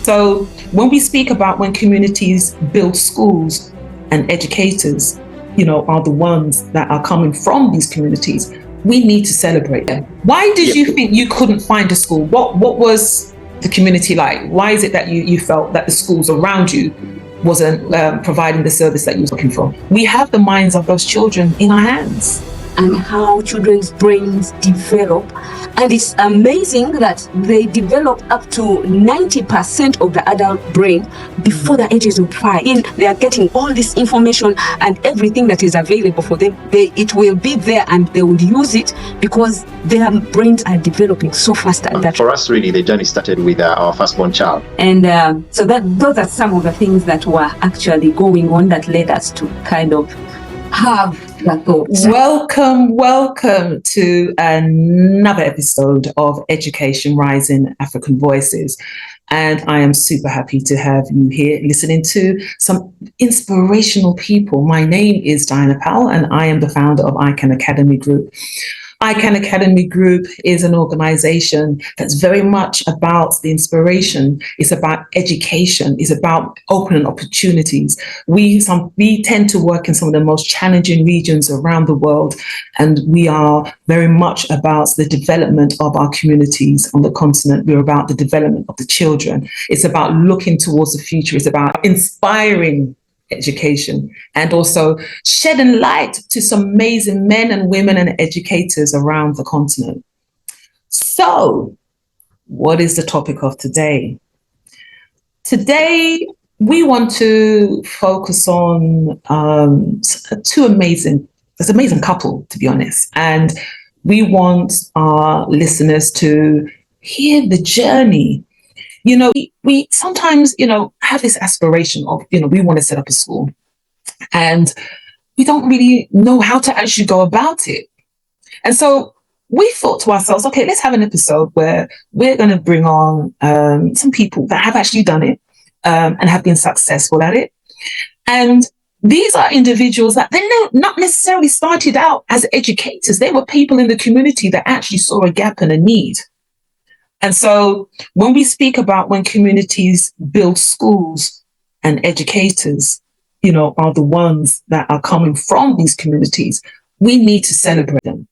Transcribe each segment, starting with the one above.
So when we speak about when communities build schools and educators, are the ones that are coming from these communities, we need to celebrate them. Why did you think you couldn't find a school? What was the community like? Why is it that you felt that the schools around you wasn't providing the service that you were looking for? We have the minds of those children in our hands. And how children's brains develop. And it's amazing that they develop up to 90% of the adult brain before the ages of 5. They are getting all this information and everything that is available for them. It will be there and they will use it because their brains are developing so fast at that. For us, really, the journey started with our firstborn child. And so those are some of the things that were actually going on that led us to kind of have that thought. Welcome to another episode of Education Rising African Voices. And I am super happy to have you here listening to some inspirational people. My name is Diana Powell and I am the founder of IKAN Academy Group. IKAN Academy Group is an organization that's very much about the inspiration. It's about education. It's about opening opportunities. We tend to work in some of the most challenging regions around the world, and we are very much about the development of our communities on the continent. We're about the development of the children. It's about looking towards the future. It's about inspiring education and also shedding light to some amazing men and women and educators around the continent. So, what is the topic of today? Today, we want to focus on an amazing couple, to be honest. And we want our listeners to hear the journey. We sometimes, have this aspiration of, we want to set up a school and we don't really know how to actually go about it. And so we thought to ourselves, okay, let's have an episode where we're going to bring on some people that have actually done it and have been successful at it. And these are individuals that they not necessarily started out as educators. They were people in the community that actually saw a gap and a need. And so when we speak about when communities build schools and educators, are the ones that are coming from these communities, we need to celebrate them.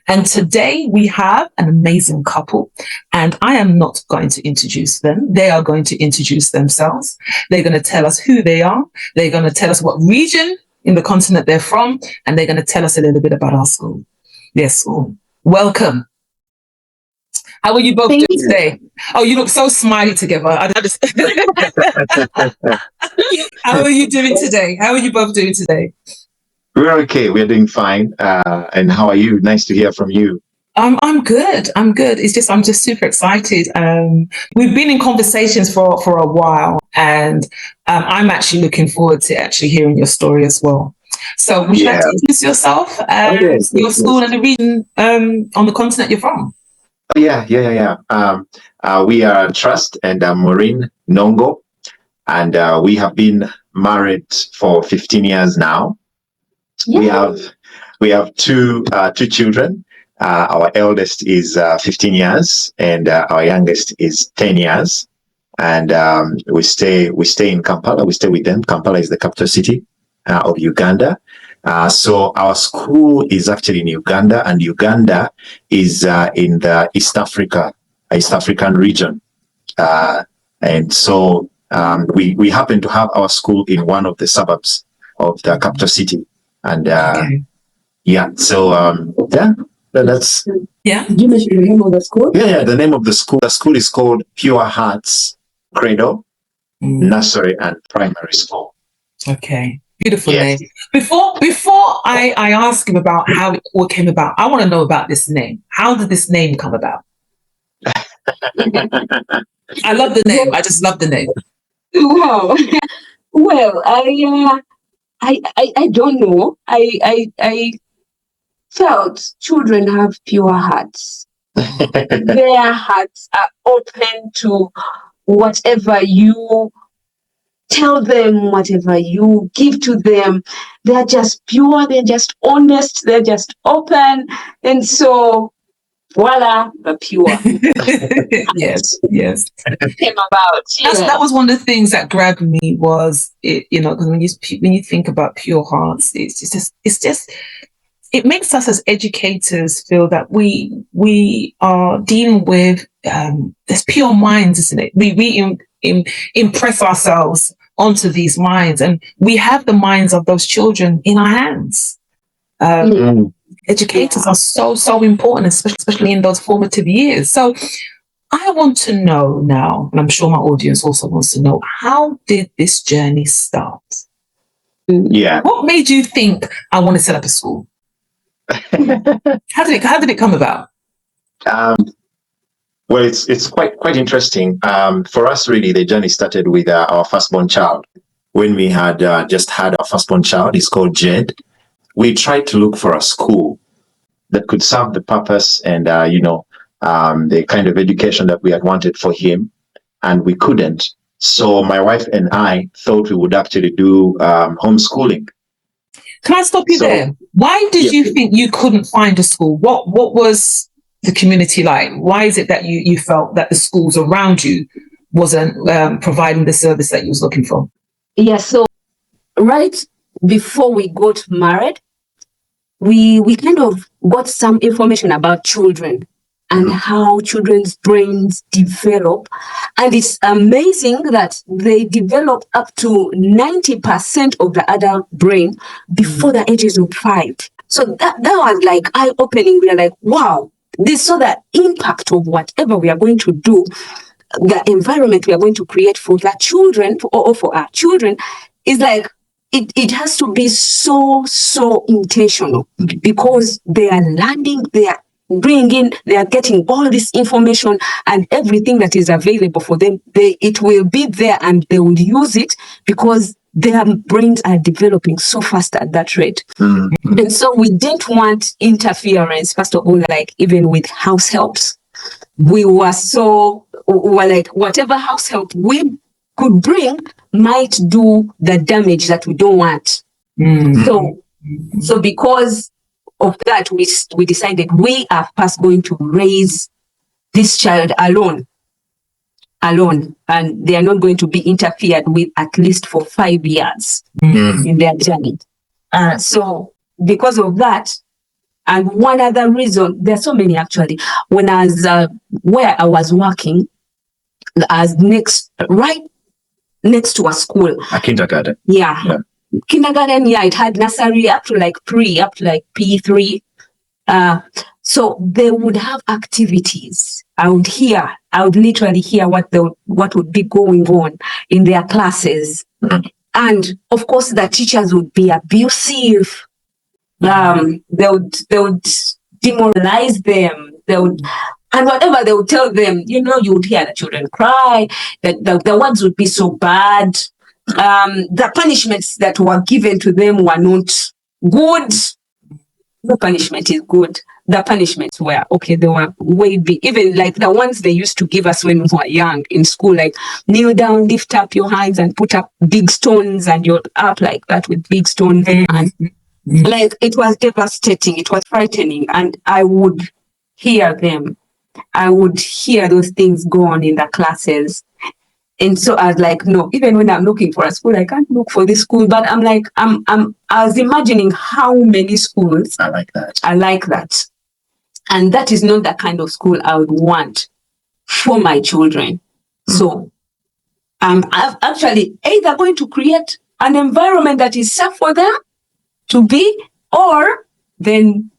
And today we have an amazing couple, and I am not going to introduce them. They are going to introduce themselves. They're going to tell us who they are. They're going to tell us what region in the continent they're from, and they're going to tell us a little bit about our school, their school. Welcome. How are you both doing today? Oh, you look so smiley together. How are you doing today? How are you both doing today? We're okay. We're doing fine. And how are you? Nice to hear from you. I'm good. I'm just super excited. We've been in conversations for a while, and I'm actually looking forward to actually hearing your story as well. So would you like to introduce yourself, your school and the region on the continent you're from? Yeah. We are Trust and Maureen Nongo, and we have been married for 15 years now. Yeah. We have two children. Our eldest is 15 years, and our youngest is 10 years. And we stay in Kampala. We stay with them. Kampala is the capital city of Uganda. So our school is actually in Uganda, and Uganda is in the East African region. And so we happen to have our school in one of the suburbs of the capital city. And that's... Yeah. Did you mention the name of the school? Yeah, the name of the school. The school is called Pure Hearts Cradle Nursery and Primary School. Okay. Beautiful name. Before I ask him about how it all came about, I want to know about this name. How did this name come about? I love the name. I just love the name. Wow. Well, I don't know. I felt children have pure hearts. Their hearts are open to whatever you tell them, whatever you give to them. They're just pure, they're just honest, they're just open. And so voila, the pure Yes, yes. came about. That was one of the things that grabbed me was it, because when you think about pure hearts, it's just it makes us as educators feel that we are dealing with this pure minds, isn't it? We impress ourselves onto these minds, and we have the minds of those children in our hands. Educators are so important, especially in those formative years. So I want to know now, and I'm sure my audience also wants to know, how did this journey start? Yeah. What made you think I want to set up a school? How did it come about? Well, it's quite interesting. For us, really, the journey started with our firstborn child. When we had just had our firstborn child, he's called Jed. We tried to look for a school that could serve the purpose and the kind of education that we had wanted for him, and we couldn't. So my wife and I thought we would actually do homeschooling. Can I stop you there? Why did you think you couldn't find a school? What was the community like? Why is it that you felt that the schools around you wasn't providing the service that you was looking for? Yeah, so right before we got married, we kind of got some information about children and how children's brains develop. And it's amazing that they develop up to 90% of the adult brain before the ages of 5. So that was like eye-opening. We are like, wow, this so the impact of whatever we are going to do, the environment we are going to create for the children or for our children is like, it has to be so intentional, because they are learning, they are getting all this information, and everything that is available for them, it will be there and they will use it because their brains are developing so fast at that rate. Mm-hmm. And so we didn't want interference, first of all, like even with house helps. We were like, whatever house help we could bring might do the damage that we don't want. Mm-hmm. So because of that, we decided we are first going to raise this child alone, and they are not going to be interfered with at least for 5 years in their journey. So because of that, and one other reason, there are so many actually. When I was where I was working, as right next to a school, a kindergarten. Yeah. Kindergarten, it had nursery up to like P3. So they would have activities. I would literally hear what would be going on in their classes. And of course the teachers would be abusive. They would demoralize them. And whatever they would tell them, you would hear the children cry, the words would be so bad. The punishments that were given to them were not good. No punishment is good. The punishments were, they were way big. Even like the ones they used to give us when we were young in school, like kneel down, lift up your hands and put up big stones, and you're up like that with big stones. And like, it was devastating. It was frightening. And I would hear them. I would hear those things go on in the classes. And so I was like, no, even when I'm looking for a school, I can't look for this school. But I'm like, I was imagining how many schools are like that. And that is not the kind of school I would want for my children. So I'm actually either going to create an environment that is safe for them to be, or then,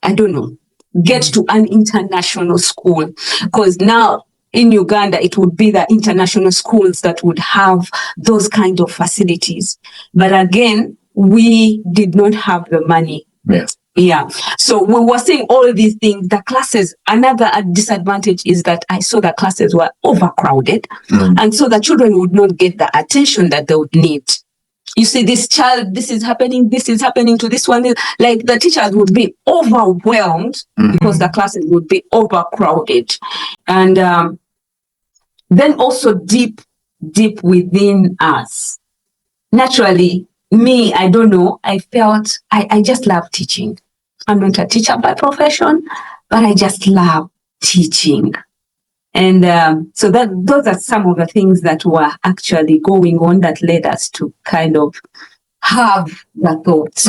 I don't know, get to an international school. Because now, in Uganda, it would be the international schools that would have those kind of facilities. But again, we did not have the money. Yes. Yeah. So we were seeing all these things. The classes, another disadvantage is that I saw the classes were overcrowded. And so the children would not get the attention that they would need. You see, this child, this is happening to this one. Like, the teachers would be overwhelmed because the classes would be overcrowded. And then also deep within us, naturally, me, I don't know, I felt I just love teaching. I'm not a teacher by profession. but I just love teaching. And so those are some of the things that were actually going on that led us to kind of have the thoughts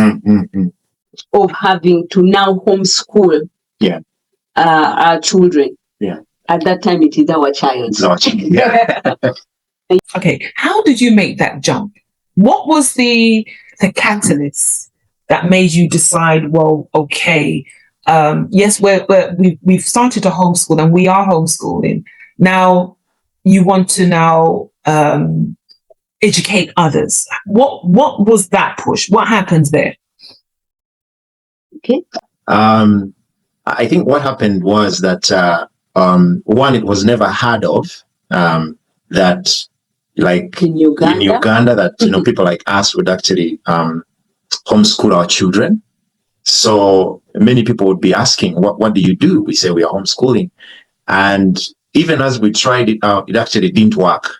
of having to now homeschool our children. Yeah. At that time, it is our child. Yeah. Okay, how did you make that jump? What was the catalyst that made you decide, well, okay, yes, we've started to homeschool and we are homeschooling. Now you want to now educate others. What was that push? What happened there? Okay. I think what happened was that one, it was never heard of that, like in Uganda that people like us would actually homeschool our children. So many people would be asking, what do you do? We say we are homeschooling. And even as we tried it out, it actually didn't work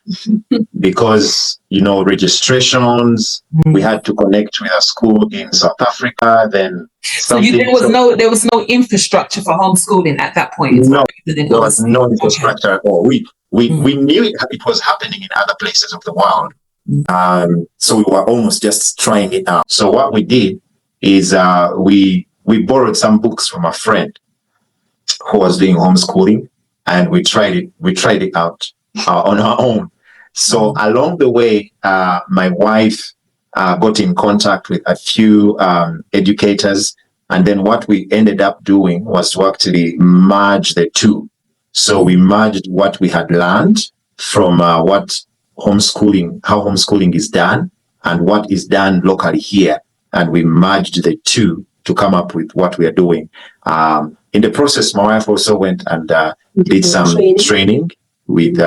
because, registrations, we had to connect with a school in South Africa. Then there was no infrastructure for homeschooling at that point. No, there was no infrastructure at all. We knew it was happening in other places of the world. So we were almost just trying it out. So what we did is we borrowed some books from a friend who was doing homeschooling, and we tried it out on our own. So along the way, my wife got in contact with a few educators, and then what we ended up doing was to actually merge the two. So we merged what we had learned from how homeschooling is done and what is done locally here. And we merged the two to come up with what we are doing. In the process, my wife also went and did some training with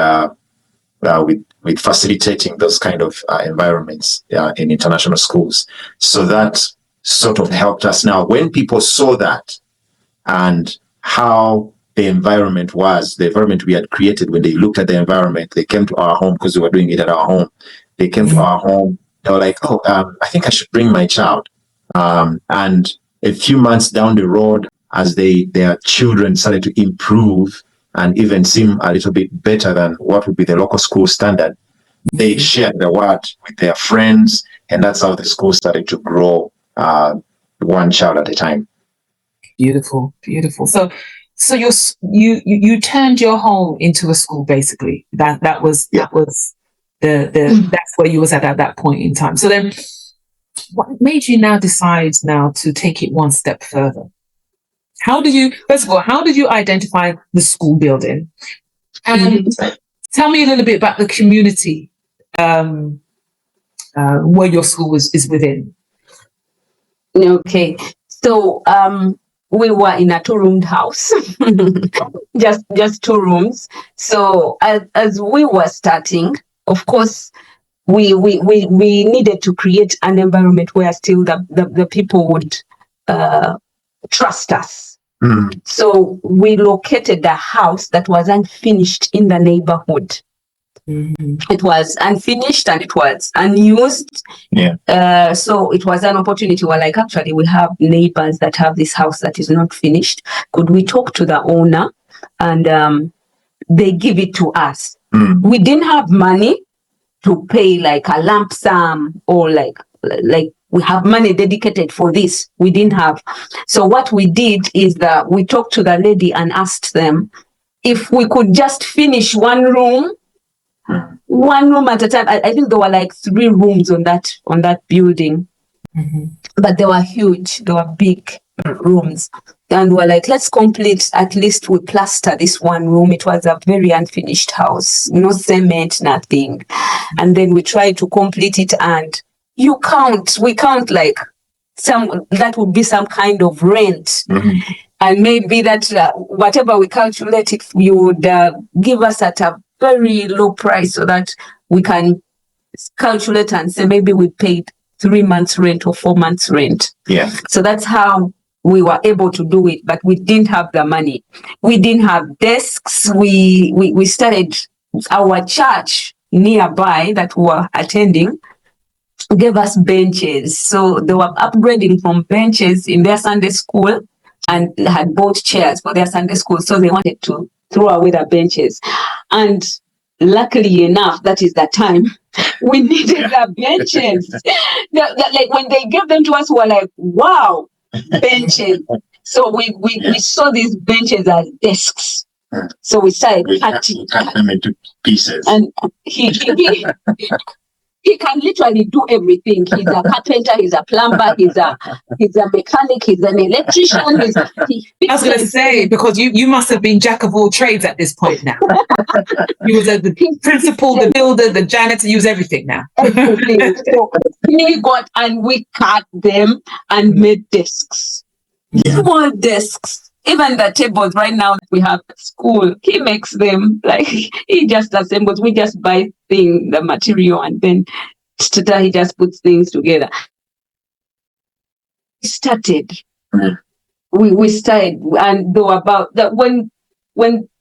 facilitating those kind of environments in international schools. So that sort of helped us. Now, when people saw that and how the environment we had created, when they looked at the environment, they came to our home because we were doing it at our home. They came to our home. They were like, I think I should bring my child. And a few months down the road, as their children started to improve and even seem a little bit better than what would be the local school standard, they shared the word with their friends, and that's how the school started to grow, one child at a time. Beautiful. So you turned your home into a school, basically. That was that's where you was at that point in time. So then, what made you now decide to take it one step further? First of all, how did you identify the school building? And tell me a little bit about the community where your school is within. Okay, so we were in a 2-roomed house, just 2 rooms. So as we were starting, of course, we needed to create an environment where still the people would trust us. So we located a house that was unfinished in the neighborhood. It was unfinished and it was unused. So it was an opportunity where, like, actually we have neighbors that have this house that is not finished. Could we talk to the owner and they give it to us? We didn't have money to pay like a lump sum or like we have money dedicated for this. We didn't have. So what we did is that we talked to the lady and asked them if we could just finish one room at a time. I think there were like 3 rooms on that building, but they were huge. They were big rooms. And we're like, let's complete, at least we plaster this one room. It was a very unfinished house, no cement, nothing. And then we tried to complete it, and we count like that would be some kind of rent. And maybe that whatever we calculate, if you would give us at a very low price so that we can calculate and say maybe we paid 3 months rent or 4 months rent. So that's how we were able to do it, but we didn't have the money. We didn't have desks. We started our church nearby that we were attending gave us benches. So they were upgrading from benches in their Sunday school and had bought chairs for their Sunday school, so they wanted to throw away the benches. And luckily enough, that is the time we needed the benches. Like when they gave them to us, we were like, wow, benches. So we saw these benches as desks. So we started cutting them into pieces. And he can literally do everything. He's a carpenter, he's a plumber, he's a mechanic, he's an electrician. I was going to say, because you must have been jack of all trades at this point now. You was the principal, the builder, the janitor, you was everything now. Everything. So he got, and we cut them and made desks. Small desks. Even the tables right now we have at school, he makes them. Like, he just assembles. We just buy the material, and then he just puts things together. We started. We started, and though about that, when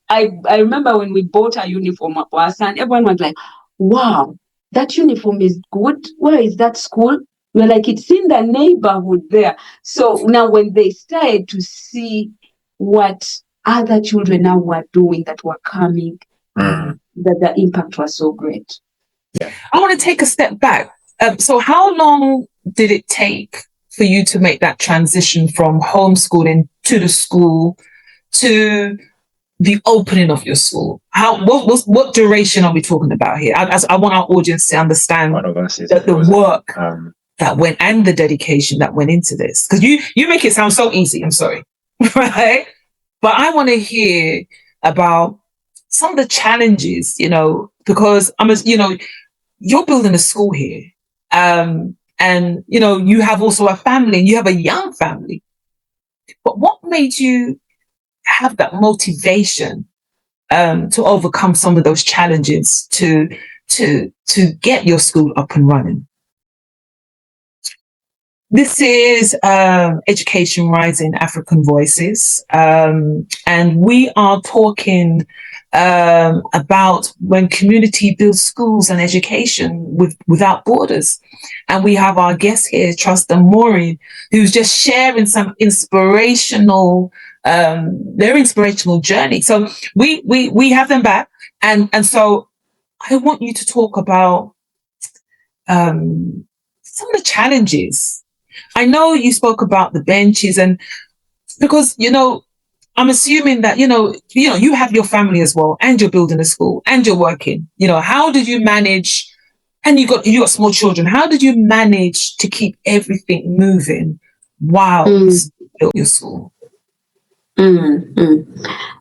I remember when we bought a uniform for our son, everyone was like, "Wow, that uniform is good. Where is that school?" We're like, "It's in the neighborhood there." So now when they started to see what other children now were doing, that were coming, that the impact was so great. Yeah. I want to take a step back. So how long did it take for you to make that transition from homeschooling to the school to the opening of your school? What duration are we talking about here? I want our audience to understand the work that went, and the dedication that went into this. Because you make it sound so easy, I'm sorry. Right? But I want to hear about some of the challenges, because you're building a school here. And, you have also a family, and you have a young family. But what made you have that motivation to overcome some of those challenges to get your school up and running? This is Education Rising African Voices, and we are talking about when community builds schools and education without borders. And we have our guest here, Trust and Maureen, who's just sharing some inspirational, their inspirational journey. So we have them back, and so I want you to talk about some of the challenges. I know you spoke about the benches, and because, I'm assuming that, you have your family as well, and you're building a school, and you're working. How did you manage, and you got small children, how did you manage to keep everything moving while you built your school?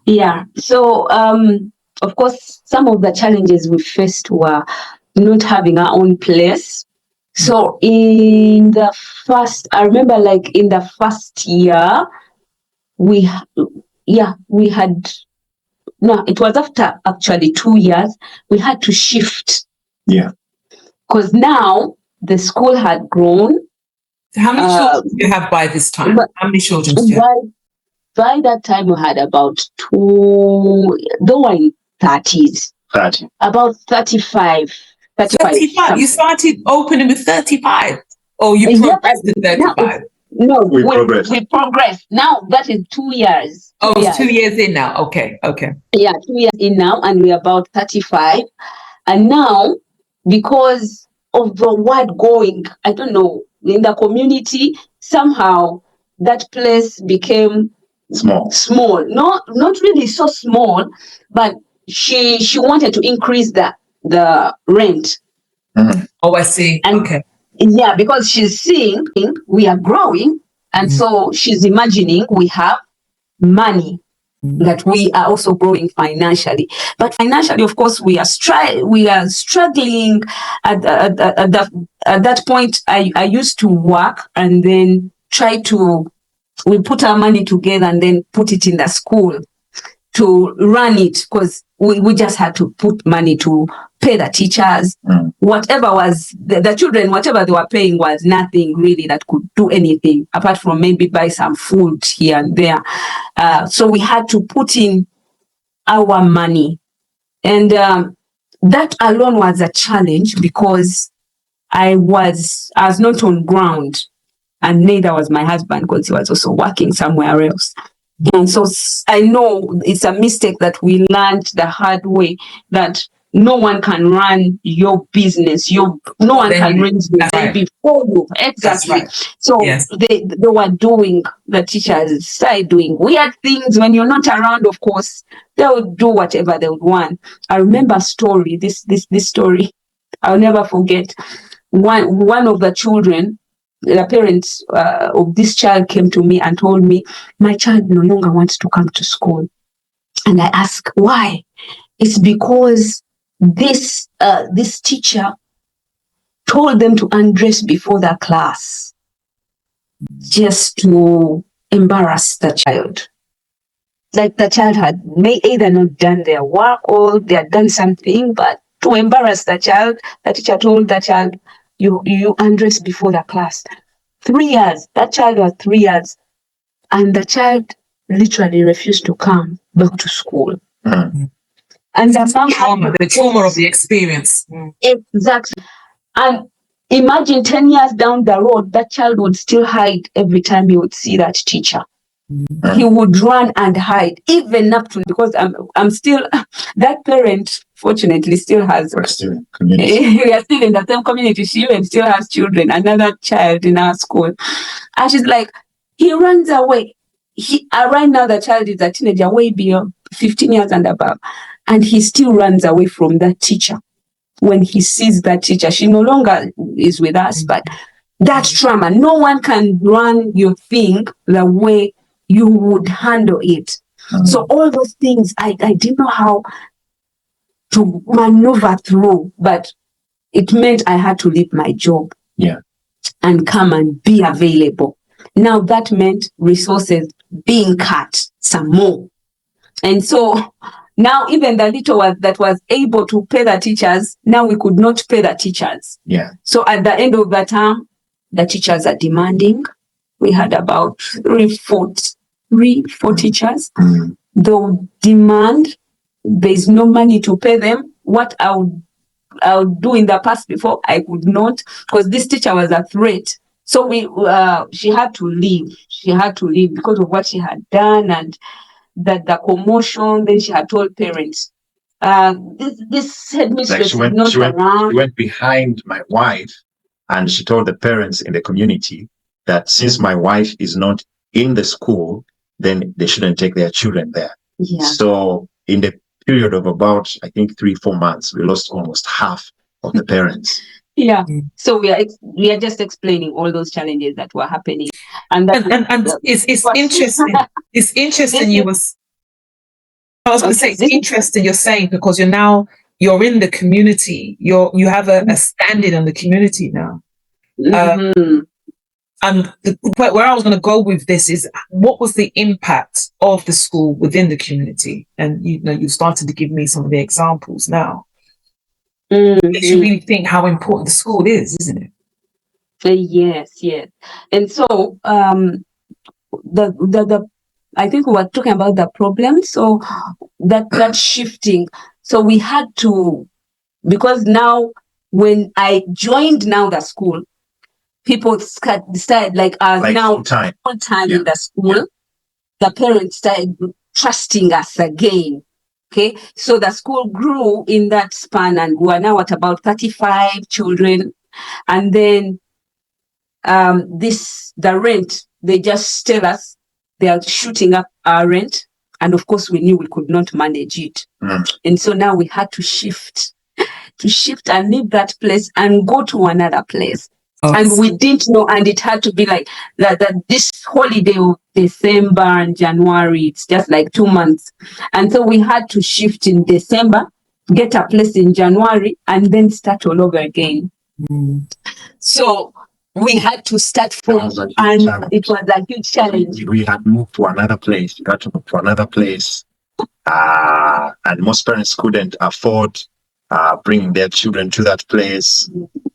Yeah. So, of course, some of the challenges we faced were not having our own place. So in the first, I remember, like in the first year, it was after actually 2 years, we had to shift. Yeah. Because now the school had grown. How many children do you have by this time? How many children do you have? By that time, we had about 2, though we're in 30s. 30. About 35. 35. You started opening with 35, or you progressed to 35? No, we progressed. Now that is 2 years. It's 2 years in now. Okay. Yeah, 2 years in now, and we're about 35. And now, because of the word going, I don't know, in the community, somehow that place became small. Not really so small, but she wanted to increase the rent. Oh, I see. And okay. Yeah, because she's seeing we are growing, and so she's imagining we have money, that we are also growing financially. But financially, of course, we are struggling. At that point, I used to work and then we put our money together and then put it in the school to run it, because we just had to put money to pay the teachers. Whatever was the children, whatever they were paying was nothing really that could do anything apart from maybe buy some food here and there. So we had to put in our money, and that alone was a challenge, because I was not on ground. and neither was my husband because he was also working somewhere else. And so I know it's a mistake that we learned the hard way, that no one can run your business. No one can run the day before you. Exactly. Right. So they were doing, the teachers started doing weird things when you're not around. Of course, they would do whatever they would want. I remember a story. This story, I'll never forget. One of the children, the parents of this child came to me and told me, my child no longer wants to come to school. And I asked, why? It's because this teacher told them to undress before the class just to embarrass the child. Like the child had either not done their work or they had done something, but to embarrass the child, the teacher told the child, you undress before the class. 3 years. That child was 3 years. And the child literally refused to come back to school. Mm-hmm. And the trauma of the experience. Exactly. And imagine 10 years down the road, that child would still hide every time he would see that teacher. Mm-hmm. He would run and hide, even up to, because I'm still, that parent fortunately still has, we are still in the same community. She even still has children, another child in our school. And she's like, he runs away. Right now the child is a teenager, way beyond 15 years and above. And he still runs away from that teacher. When he sees that teacher, she no longer is with us, but that's trauma. No one can run your thing the way you would handle it. Mm-hmm. So all those things, I didn't know how to maneuver through, but it meant I had to leave my job and come and be available. Now that meant resources being cut some more. And so now even the little that was able to pay the teachers, now we could not pay the teachers. Yeah. So at the end of the term, the teachers are demanding. We had about 4 teachers. Mm-hmm. They'll demand. There's no money to pay them. What I would do in the past before, I could not, because this teacher was a threat. So she had to leave. She had to leave because of what she had done and the commotion. Then she had told parents. This headmistress like she went behind my wife, and she told the parents in the community that since my wife is not in the school, then they shouldn't take their children there. Yeah. So in the period of about, I think, 3-4 months, we lost almost half of the parents. Yeah. So we are just explaining all those challenges that were happening, and it's interesting. It's interesting. I was going to say it's interesting you're saying, because you're in the community. You have a standing in the community now. Mm-hmm. And where I was going to go with this is, what was the impact of the school within the community? And you started to give me some of the examples now. Mm-hmm. Makes you really think how important the school is, isn't it? Yes. And so I think we were talking about the problem. So that shifting. So we had to, because now when I joined the school, people started like now full time in the school. Yeah. The parents started trusting us again. Okay, so the school grew in that span, and we are now at about 35 children. And then the rent, they just tell us they are shooting up our rent, and of course we knew we could not manage it. And so now we had to shift and leave that place and go to another place. And we didn't know, and it had to be like that this holiday of December and January, it's just like 2 months. And so we had to shift in December, get a place in January, and then start all over again. So we had to start from, and it was a huge challenge. We had moved to another place. We had to move to another place. And most parents couldn't afford bringing their children to that place.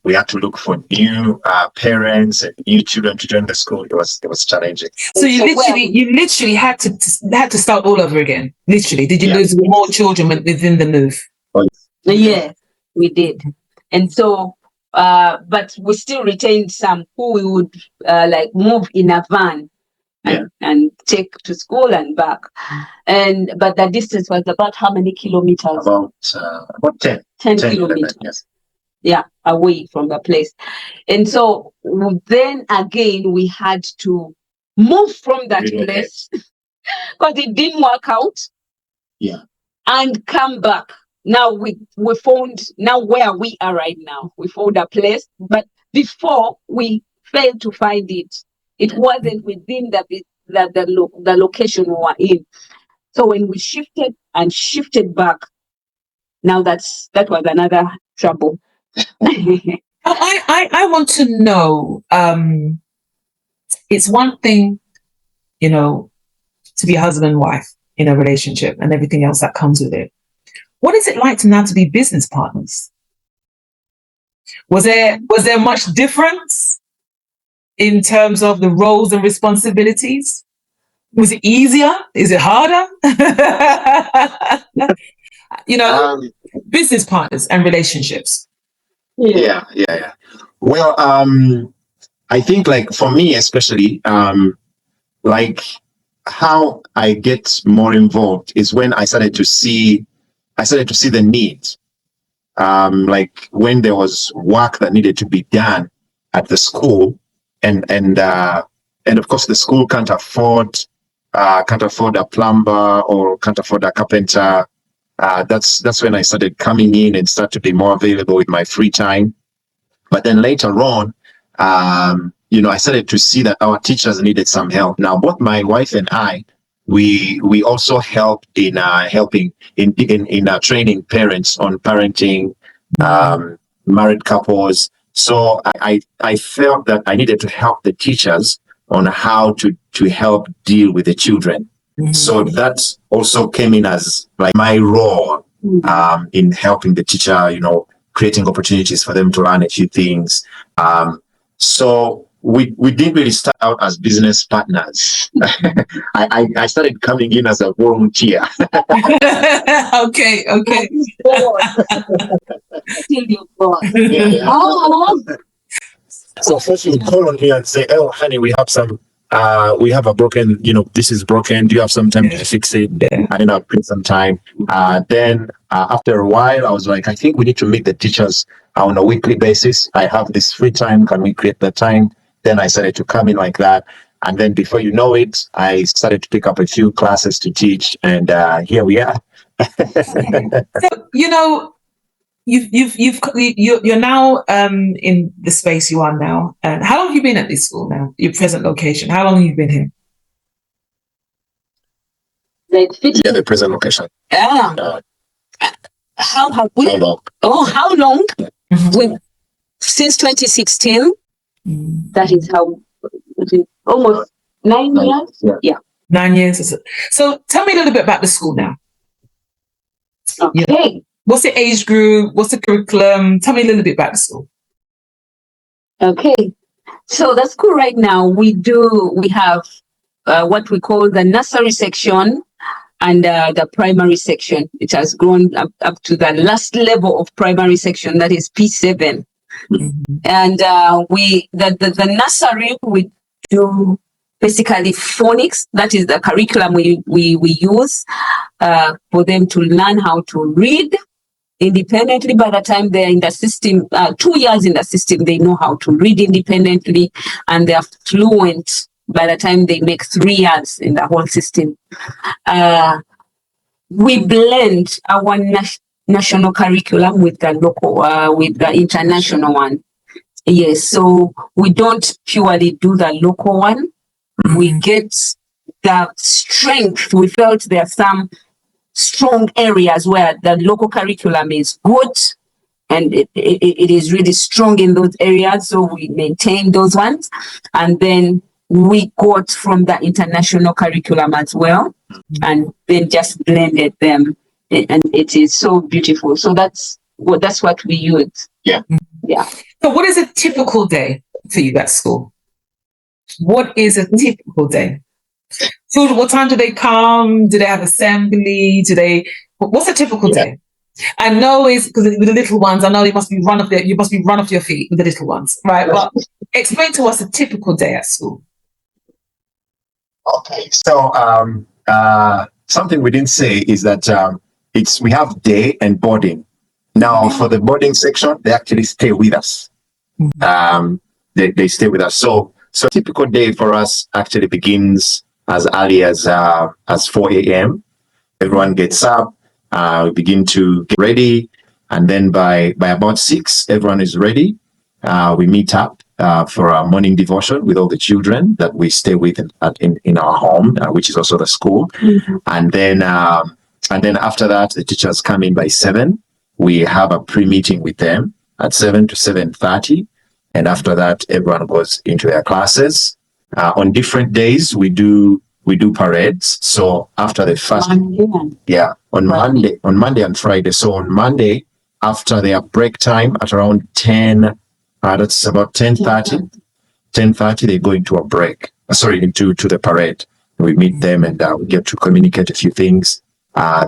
We had to look for new parents and new children to join the school. It was challenging. So you literally had to start all over again. Literally, did you lose more children within the move? Yes, we did. And so but we still retained some who we would like move in a van and take to school and back. But the distance was about how many kilometers? About 10 kilometers. Yes. Yeah, away from the place. And so then again, we had to move from that place because it didn't work out. Yeah. And come back. Now we found now where we are right now. We found a place, but before we failed to find it. It wasn't within the location we were in. So when we shifted back, now that was another trouble. I want to know, it's one thing, to be husband and wife in a relationship and everything else that comes with it. What is it like to now to be business partners? Was there much difference in terms of the roles and responsibilities? Was it easier? Is it harder? Business partners and relationships. Yeah. Well, I think like for me especially, like how I get more involved is when I started to see the need. Like when there was work that needed to be done at the school, and of course the school can't afford a plumber or can't afford a carpenter. That's when I started coming in and start to be more available with my free time. But then later on, I started to see that our teachers needed some help. Now, both my wife and I, we also help in helping in training parents on parenting, married couples. So I felt that I needed to help the teachers on how to help deal with the children. So that also came in as like my role in helping the teacher, creating opportunities for them to learn a few things. So we didn't really start out as business partners. I started coming in as a volunteer. Okay. So first you would call on me and say, "Oh, honey, we have a broken, this is broken. Do you have some time to fix it?" And then I'll put some time. Then after a while, I was like, I think we need to meet the teachers on a weekly basis. I have this free time. Can we create the time? Then I started to come in like that. And then before you know it, I started to pick up a few classes to teach. And here we are. So, you're now in the space you are now. How long have you been at this school now? Your present location? How long have you been here? Yeah, the present location. How have we? How long? Oh, how long? Since 2016. That is how. Almost 9 years. Yeah. 9 years. So tell me a little bit about the school now. Okay. What's the age group? What's the curriculum? Tell me a little bit about the school. Okay. So the school right now, we have what we call the nursery section and the primary section. It has grown up to the last level of primary section, that is P7. And the nursery, we do basically phonics. That is the curriculum we use for them to learn how to read independently. By the time they're in the system, 2 years in the system, they know how to read independently, and they're fluent by the time they make 3 years in the whole system. We blend our national curriculum with the local, with the international one. Yes, so we don't purely do the local one. We get the strength. We felt there are some strong areas where the local curriculum is good and it is really strong in those areas. So we maintain those ones. And then we got from the international curriculum as well, and then just blended them. And it is so beautiful. So that's what we use. Yeah. So what is a typical day for you at school? What is a typical day? Children, what time do they come? Do they have assembly? What's a typical day? I know it's because with the little ones, I know you must be run off your feet with the little ones, right? But explain to us a typical day at school. Okay, so something we didn't say is that we have day and boarding. Now, for the boarding section, they actually stay with us. They stay with us. So a typical day for us actually begins as early as 4 a.m. Everyone gets up, we begin to get ready, and then by about 6, everyone is ready. We meet up for our morning devotion with all the children that we stay with in our home, which is also the school. And then after that, the teachers come in by 7. We have a pre-meeting with them at 7 to 7:30, and after that, everyone goes into their classes. On different days, we do parades. So after the first, on Monday and Friday. So on Monday, after their break time at around 10. That's about 10:30. 10:30, they go into a break. Into the parade. We meet them and we get to communicate a few things.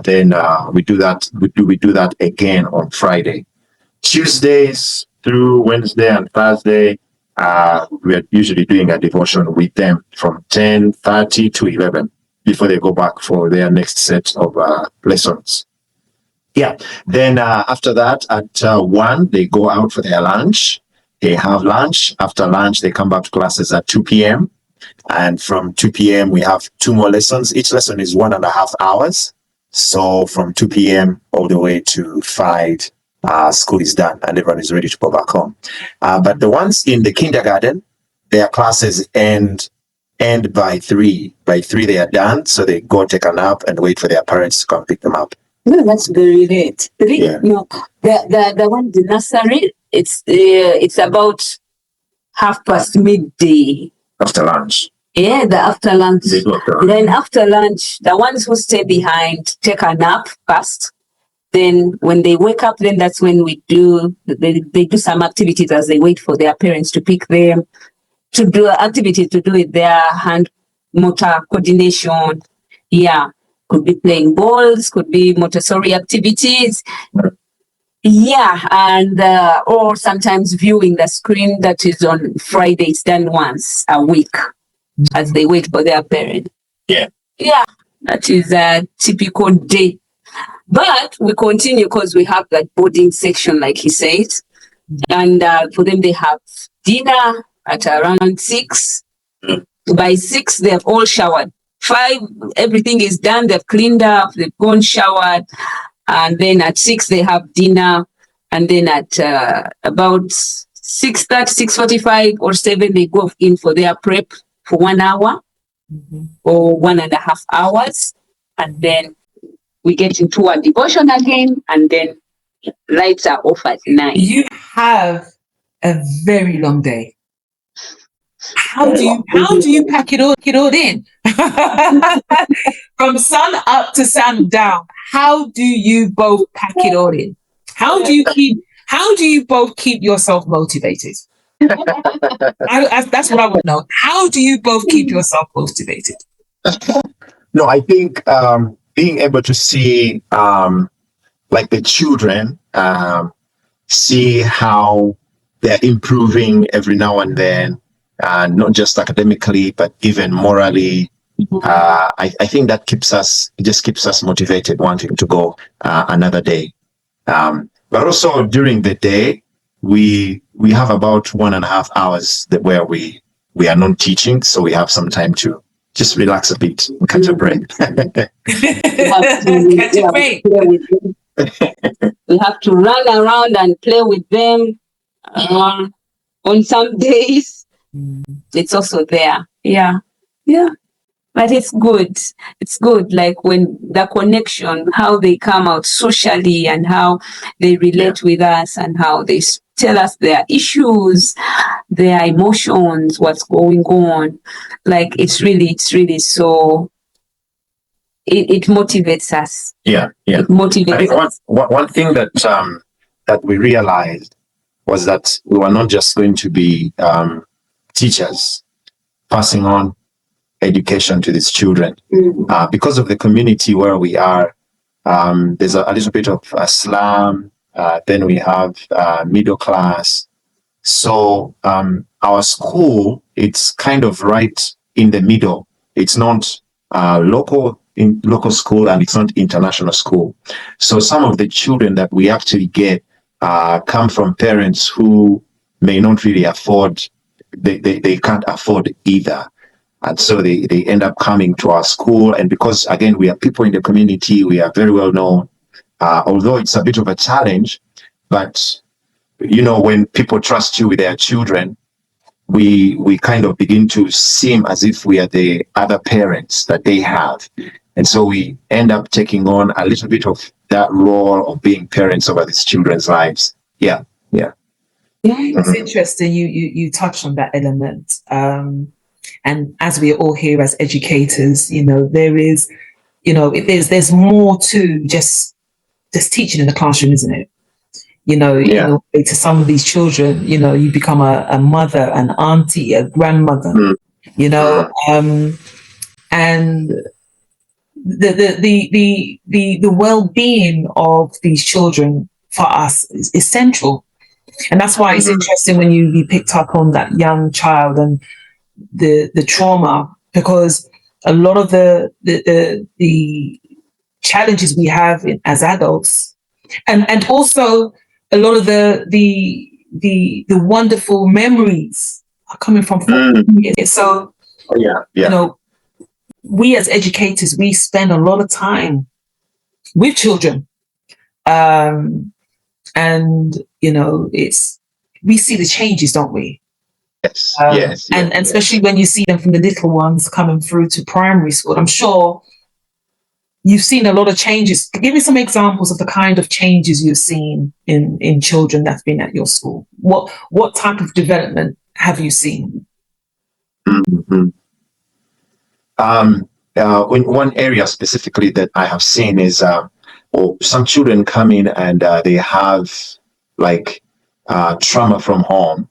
Then we do that. We do that again on Friday. Tuesdays through Wednesday and Thursday, we are usually doing a devotion with them from 10:30 to 11 before they go back for their next set of lessons. Yeah. Then after that, at 1, they go out for their lunch. They have lunch. After lunch, they come back to classes at 2 p.m. And from 2 p.m., we have 2 more lessons. Each lesson is 1.5 hours. So from 2 p.m. all the way to 5, school is done and everyone is ready to go back home. But the ones in the kindergarten, their classes end by 3. By 3, they are done. So they go take a nap and wait for their parents to come pick them up. No, that's very late. Yeah. No, the one, the nursery, it's about midday. After lunch. Yeah, the after lunch. They do after lunch. Then after lunch, the ones who stay behind take a nap first. Then when they wake up, then that's when they do some activities as they wait for their parents to pick them, to do activities to do with their hand motor coordination. Yeah. Could be playing balls, could be Montessori activities. Yeah, and or sometimes viewing the screen that is on Fridays, done once a week as they wait for their parents. Yeah. Yeah, that is a typical day. But we continue because we have that boarding section, like he said. And for them, they have dinner at around 6. By 6, they have all showered. 5, everything is done. They've cleaned up. They've gone showered. And then at 6, they have dinner. And then at about 6:30, 6:45 or 7, they go in for their prep for 1 hour or 1.5 hours. And then we get into our devotion again. And then lights are off at 9. You have a very long day. How do you pack it all in? From sun up to sun down. How do you both pack it all in? How do you both keep yourself motivated? That's what I want to know. How do you both keep yourself motivated? No, I think being able to see like the children see how they're improving every now and then. Not just academically, but even morally. I think that keeps us motivated, wanting to go another day. But also during the day, we have about 1.5 hours where we are not teaching, so we have some time to just relax a bit, catch a break. Catch a break. We have to run around and play with them. On some days, it's also there. Yeah. But it's good. It's good. Like when the connection, how they come out socially and how they relate with us and how they tell us their issues, their emotions, what's going on. Like it's really so. It motivates us. Yeah. It motivates I think us. one thing that we realized was that we were not just going to be teachers passing on education to these children. Because of the community where we are, There's a little bit of slum. Then we have middle class. So our school, it's kind of right in the middle. It's not local school, and it's not international school. So some of the children that we actually get come from parents who may not really afford. They can't afford either. And so they end up coming to our school. And because, again, we are people in the community, we are very well known, although it's a bit of a challenge. But, when people trust you with their children, we kind of begin to seem as if we are the other parents that they have. And so we end up taking on a little bit of that role of being parents over these children's lives. Yeah. It's interesting you touched on that element. And as we are all here as educators, there is, there's more to just teaching in the classroom, isn't it? To some of these children, you become a mother, an auntie, a grandmother, and the well-being of these children for us is central. And that's why it's interesting when you picked up on that young child and the trauma, because a lot of the challenges we have as adults, and also a lot of the wonderful memories are coming from it. So we as educators, we spend a lot of time with children. And we see the changes, don't we? Yes. And especially when you see them from the little ones coming through to primary school. I'm sure you've seen a lot of changes. Give me some examples of the kind of changes you've seen in children that's been at your school. What type of development have you seen? In one area specifically that I have seen is some children come in and they have trauma from home,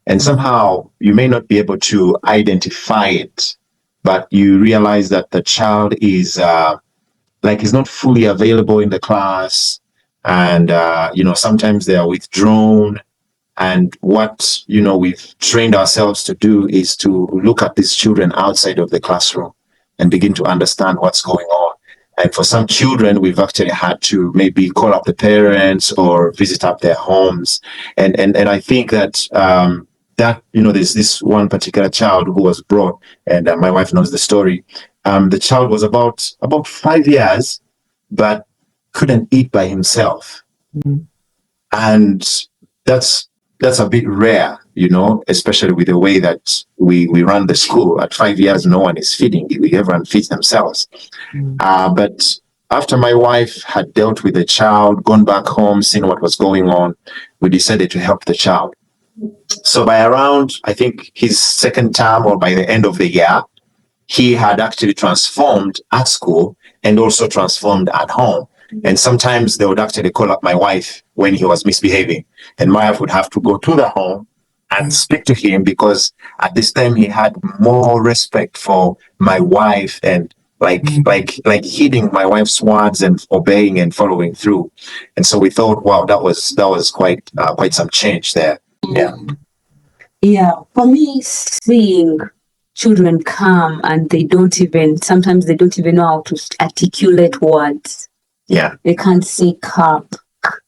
and somehow you may not be able to identify it, but you realize that the child is is not fully available in the class, and sometimes they are withdrawn. And what we've trained ourselves to do is to look at these children outside of the classroom and begin to understand what's going on. And for some children, we've actually had to maybe call up the parents or visit up their homes. And I think that there's this one particular child who was brought, and my wife knows the story. The child was about 5 years, but couldn't eat by himself. And that's a bit rare, especially with the way that we run the school. At 5 years, no one is feeding. Everyone feeds themselves. But after my wife had dealt with the child, gone back home, seen what was going on, we decided to help the child. So by around, I think, his second term, or by the end of the year, he had actually transformed at school and also transformed at home. And sometimes they would actually call up my wife when he was misbehaving, and my wife would have to go to the home and speak to him, because at this time he had more respect for my wife, and like heeding my wife's words and obeying and following through. And so we thought, wow, that was quite some change there. Yeah, for me, seeing children come and sometimes they don't even know how to articulate words. Yeah. They can't say cup,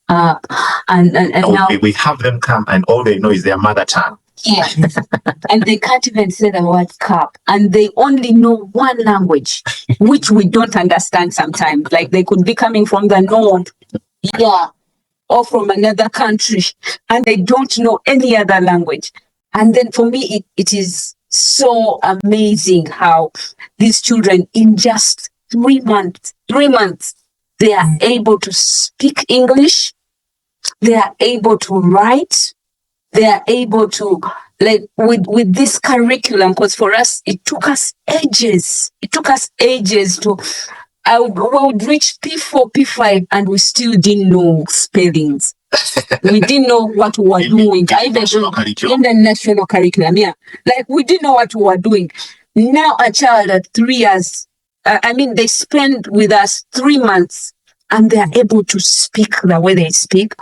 up, and now we have them come and all they know is their mother tongue. Yeah. And they can't even say the word cup, and they only know one language, which we don't understand sometimes. Like they could be coming from the north, or from another country, and they don't know any other language. And then for me, it is so amazing how these children, in just 3 months, they are able to speak English, they are able to write, they are able to, with this curriculum, because for us, it took us ages. To, we would reach P4, P5, and we still didn't know spellings. We didn't know what we were doing. In the national curriculum, we didn't know what we were doing. Now a child at 3 years, they spend with us 3 months, and they are able to speak the way they speak,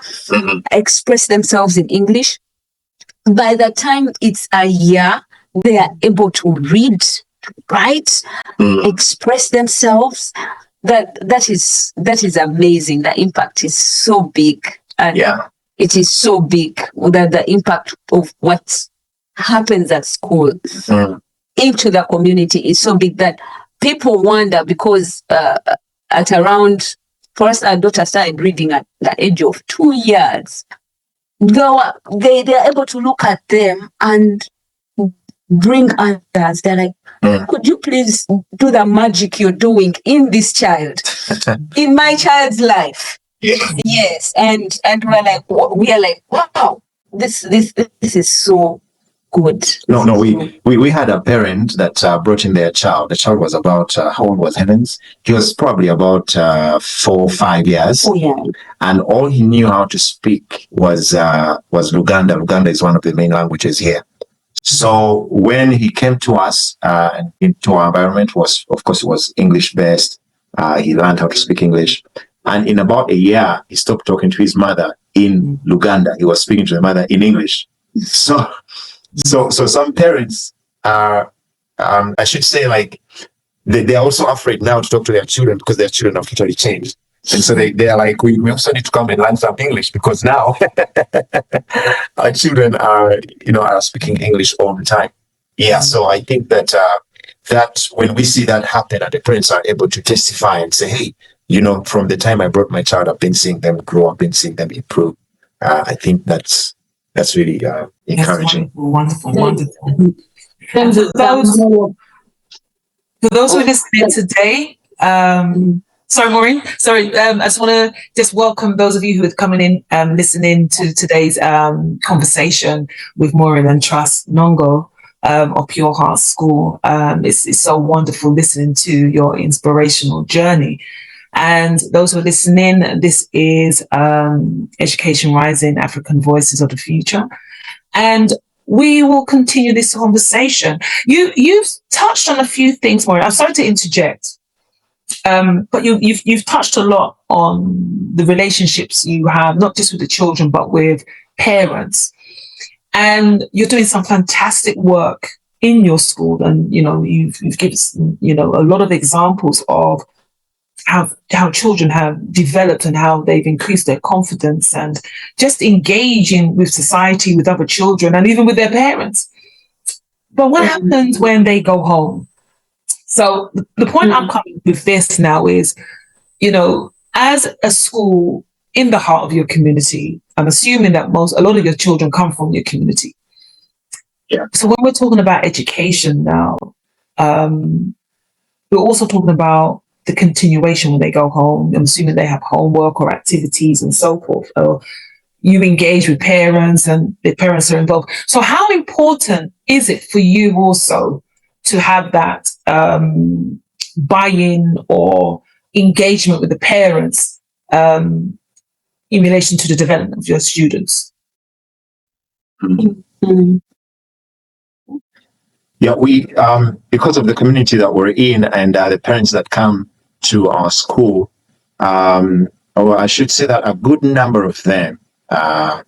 express themselves in English. By the time it's a year, they are able to read, write, express themselves. That is amazing. The impact is so big. And it is so big that the impact of what happens at school into the community is so big that people wonder, because at around, first our daughter started reading at the age of 2 years. They are able to look at them and bring others. They're like, could you please do the magic you're doing in this child, in my child's life? Yes. And we are like, wow, this is so good. No, we had a parent that brought in their child. The child was about, how old was Heavens? He was probably about 4 or 5 years. Oh, yeah. And all he knew how to speak was Luganda. Luganda is one of the main languages here. So when he came to us into our environment, of course, it was English based. He learned how to speak English. And in about a year, he stopped talking to his mother in Luganda. He was speaking to the mother in English. So some parents are, I should say, like, they are also afraid now to talk to their children because their children have totally changed. And so they are like, we also need to come and learn some English, because now our children are speaking English all the time. Yeah, so I think that when we see that happen and the parents are able to testify and say, hey, from the time I brought my child, I've been seeing them grow, I've been seeing them improve. I think that's really encouraging. Wonderful. And for those who are listening today, sorry, Maureen. Sorry, I just want to welcome those of you who are coming in and listening to today's conversation with Maureen and Trust Nongo of Pure Heart School. It's so wonderful listening to your inspirational journey. And those who are listening, this is Education Rising, African Voices of the Future. And we will continue this conversation. You've touched on a few things, Maureen. I'm sorry to interject. But you've touched a lot on the relationships you have, not just with the children, but with parents. And you're doing some fantastic work in your school. And, you've given, a lot of examples of how children have developed and how they've increased their confidence and just engaging with society, with other children, and even with their parents. But what happens when they go home? So the point I'm coming with this now is, as a school in the heart of your community, I'm assuming that a lot of your children come from your community. Yeah. So when we're talking about education now, we're also talking about the continuation when they go home. I'm assuming they have homework or activities and so forth. Or you engage with parents and the parents are involved. So how important is it for you also to have that buy-in or engagement with the parents in relation to the development of your students? Yeah, we because of the community that we're in and the parents that come to our school, or I should say that a good number of them are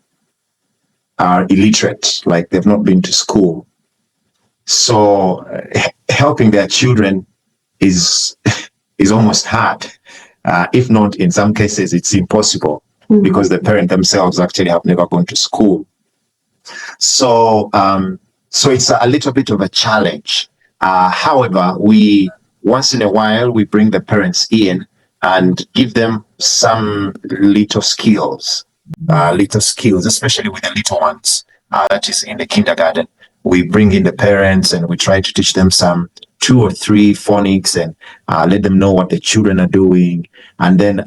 illiterate, like they've not been to school. So helping their children is almost hard, if not in some cases it's impossible, because the parent themselves actually have never gone to school. So it's a little bit of a challenge. However, once in a while we bring the parents in and give them some little skills, especially with the little ones, that is in the kindergarten. We bring in the parents and we try to teach them some 2 or 3 phonics and let them know what the children are doing. And then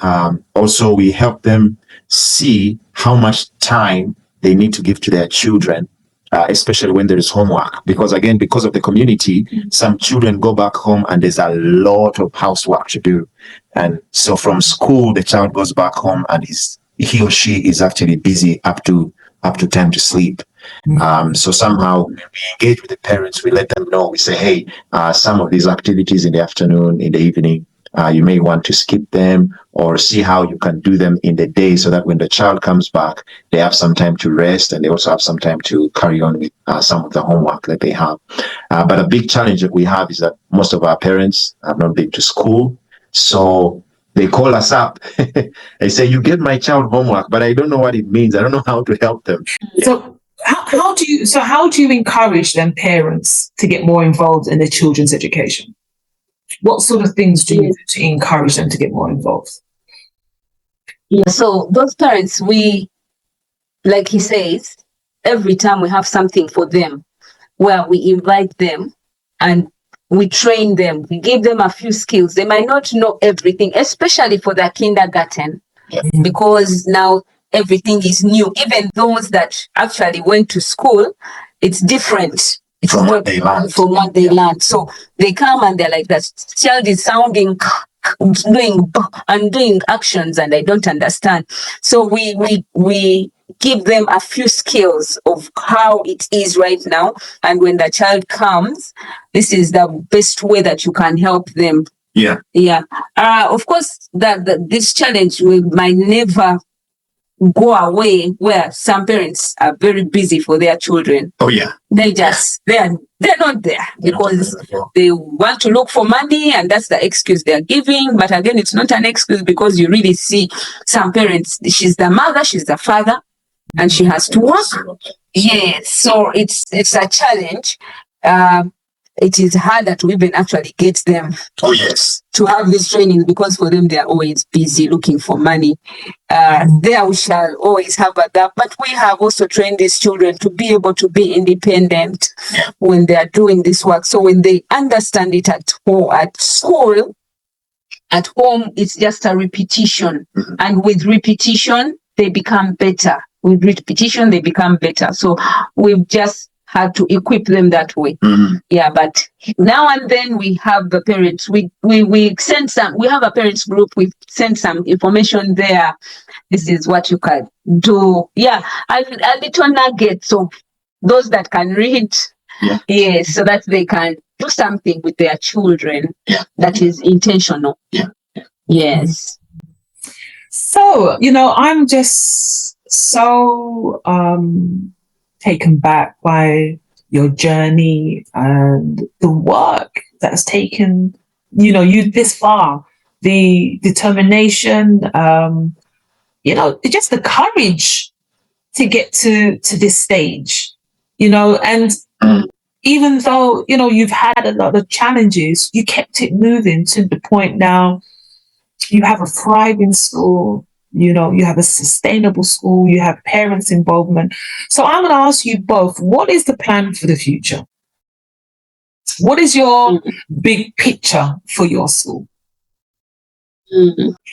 also we help them see how much time they need to give to their children, especially when there is homework. Because again, because of the community, some children go back home and there's a lot of housework to do. And so from school, the child goes back home and he or she is actually busy up to time to sleep. So somehow we engage with the parents, we let them know, we say, hey, some of these activities in the afternoon, in the evening, You may want to skip them or see how you can do them in the day so that when the child comes back, they have some time to rest and they also have some time to carry on with some of the homework that they have. But a big challenge that we have is that most of our parents have not been to school. So they call us up. They say, you get my child homework, but I don't know what it means. I don't know how to help them. So how do you encourage them parents to get more involved in their children's education? What sort of things do you do to encourage them to get more involved? Yeah, so those parents, we, like he says, every time we have something for them where we invite them and we train them, we give them a few skills. They might not know everything, especially for the kindergarten, because now everything is new. Even those that actually went to school, it's different. It's From what they learned. So they come and they're like, that child is sounding, doing actions, and I don't understand. So we give them a few skills of how it is right now. And when the child comes, this is the best way that you can help them. Yeah. Yeah. Of course, this challenge might never go away, where some parents are very busy for their children. Oh yeah. They're not there because they want to look for money, and that's the excuse they're giving. But again, it's not an excuse, because you really see some parents, she's the mother, she's the father, and she has to work. Yes, so it's a challenge. It is harder to even actually get them to have these trainings, because for them, they are always busy looking for money. There we shall always have a gap, but we have also trained these children to be able to be independent when they are doing this work. So when they understand it at home, at school, at home, it's just a repetition. And with repetition, they become better. With repetition, they become better. So we've just had to equip them that way. Yeah, but now and then we have the parents, we send some, we have a parents group, we send some information there. This is what you can do. Yeah, a little nuggets of those that can read. Yes, so that they can do something with their children that is intentional. Yes. So, I'm just so taken back by your journey and the work that's taken, you this far, the determination, just the courage to get to this stage, and even though, you've had a lot of challenges, you kept it moving to the point now you have a thriving school. You have a sustainable school, you have parents' involvement. So I'm going to ask you both, what is the plan for the future? What is your big picture for your school?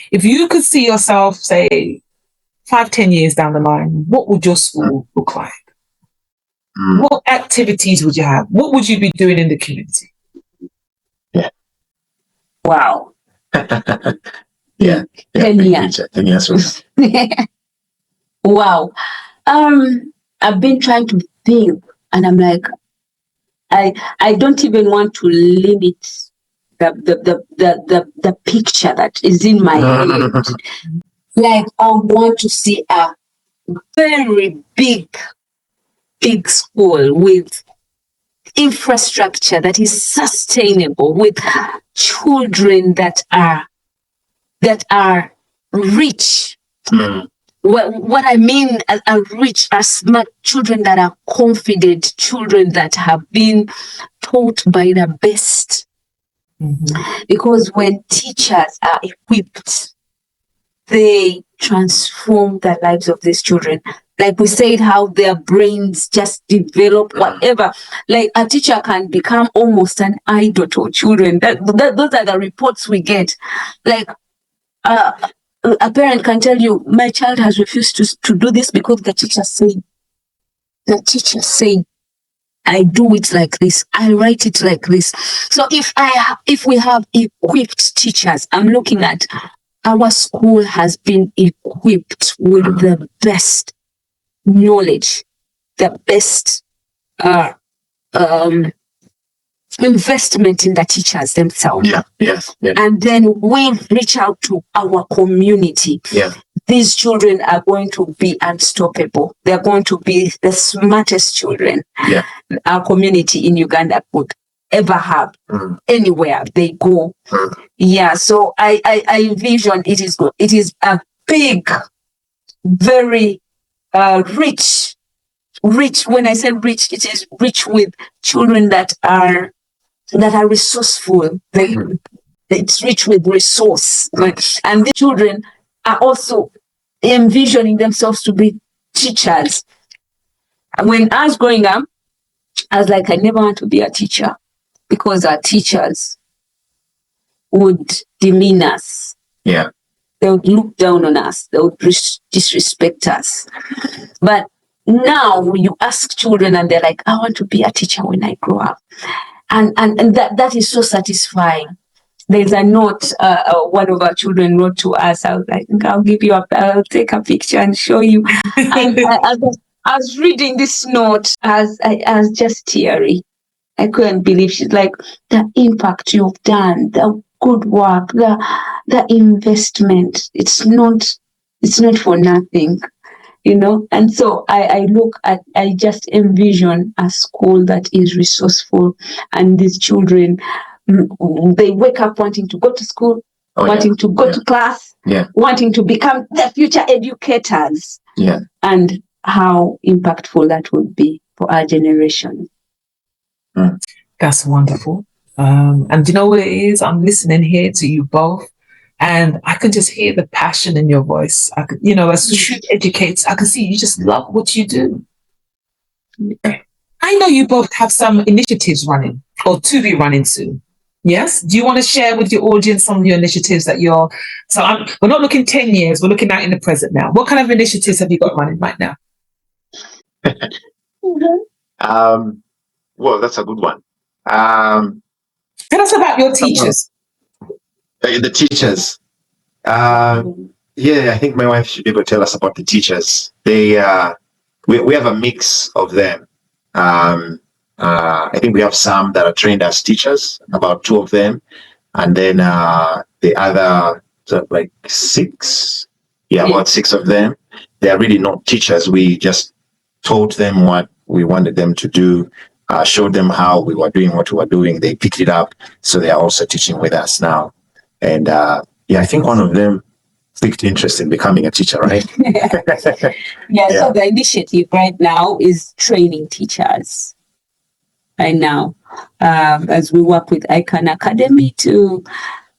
If you could see yourself, say, 5-10 years down the line, what would your school look like? What activities would you have? What would you be doing in the community? Wow. 10 years. 10 years. Wow. I've been trying to think, and I'm like, I don't even want to limit the picture that is in my head. Like, I want to see a very big school with infrastructure that is sustainable, with children that are rich. What I mean are rich, are smart children that are confident, children that have been taught by the best. Because when teachers are equipped, they transform the lives of these children. Like we said, how their brains just develop, whatever. Like a teacher can become almost an idol to children. Those are the reports we get. Like a parent can tell you, my child has refused to do this because the teacher said, I do it like this, I write it like this. So if we have equipped teachers, I'm looking at our school has been equipped with the best knowledge, the best investment in the teachers themselves. Yeah. Yes. Yeah. And then we reach out to our community. Yeah. These children are going to be unstoppable. They're going to be the smartest children our community in Uganda could ever have anywhere they go. Yeah, so I envision it is good. It is a big, very rich. When I say rich, it is rich with children that are resourceful. It's rich with resource. And the children are also envisioning themselves to be teachers. When I was growing up, I was like, I never want to be a teacher because our teachers would demean us. Yeah. They would look down on us. They would disrespect us. But now you ask children and they're like, I want to be a teacher when I grow up. And that is so satisfying. There's a note one of our children wrote to us. I was like, I'll take a picture and show you. And I was reading this note as I was just teary. I couldn't believe. She's like, the impact you've done, the good work, the investment. It's not for nothing, you know. And so I just envision a school that is resourceful, and these children, they wake up wanting to go to school, wanting to go to class, wanting to become the future educators. Yeah. And how impactful that would be for our generation. That's wonderful. And you know what it is? I'm listening here to you both, and I can just hear the passion in your voice. I could, as true educators, I can see you just love what you do. I know you both have some initiatives running or to be running soon. Yes? Do you want to share with your audience some of your initiatives that we're not looking 10 years, we're looking out in the present now. What kind of initiatives have you got running right now? Well, that's a good one. Tell us about your teachers. The teachers. I think my wife should be able to tell us about the teachers. We have a mix of them. I think we have some that are trained as teachers, about 2 of them, and then the other like 6. About 6 of them. They are really not teachers. We just told them what we wanted them to do, showed them how we were doing what we were doing. They picked it up, so they are also teaching with us now. And I think one of them picked interest in becoming a teacher, right? So the initiative right now is training teachers. Right now, as we work with IKAN Academy to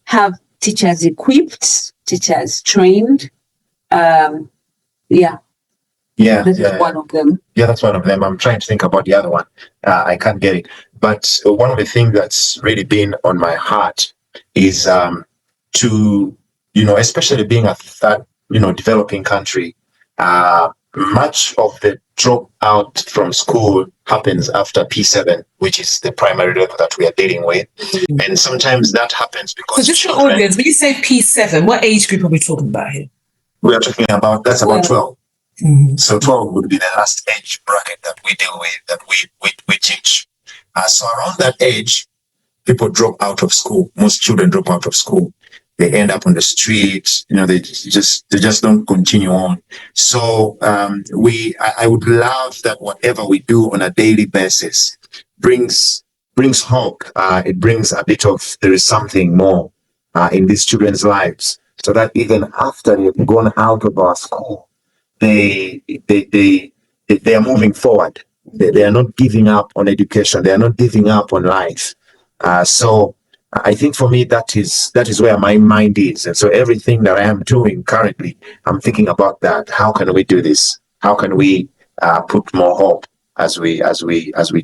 have teachers equipped, teachers trained. This is one of them. Yeah, that's one of them. I'm trying to think about the other one. I can't get it. But one of the things that's really been on my heart is to, especially being a third, developing country, much of the dropout from school happens after P7, which is the primary level that we are dealing with. And sometimes that happens because... So just for audience, when you say P7, what age group are we talking about here? We are talking about, that's about 12. So 12 would be the last age bracket that we deal with, that we teach. So around that age, people drop out of school. Most children drop out of school. They end up on the streets. They just don't continue on. So I would love that whatever we do on a daily basis brings hope. It brings a bit of there is something more in these children's lives, so that even after they've gone out of our school, they are moving forward. They are not giving up on education. They are not giving up on life. So I think for me, that is where my mind is. And so everything that I am doing currently, I'm thinking about that. How can we do this? How can we put more hope as we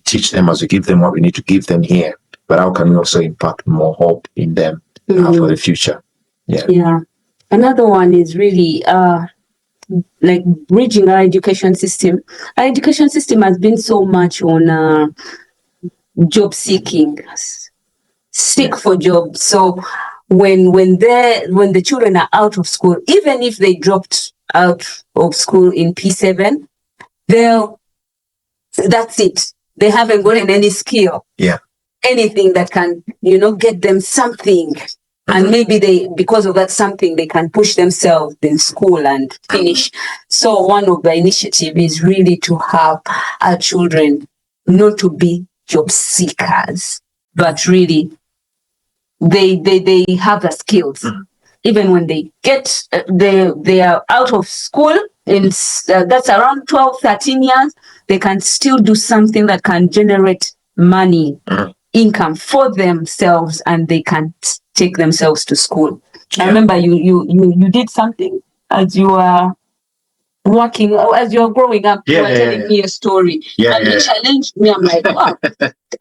teach them, as we give them what we need to give them here? But how can we also impact more hope in them for the future? Yeah. Another one is really like bridging our education system. Our education system has been so much on job seeking, seek for jobs. So when the children are out of school, even if they dropped out of school in P7, that's it. They haven't gotten any skill. Yeah. anything that can, get them something. And maybe because of that something, they can push themselves in school and finish. So one of the initiative is really to have our children not to be job seekers, but really they have the skills. Even when they get, they are out of school, that's around 12, 13 years, they can still do something that can generate money, income for themselves, and they can take themselves to school. I remember you did something as you were working, as you're growing up, you were telling me a story. And you challenged me. I'm like, wow,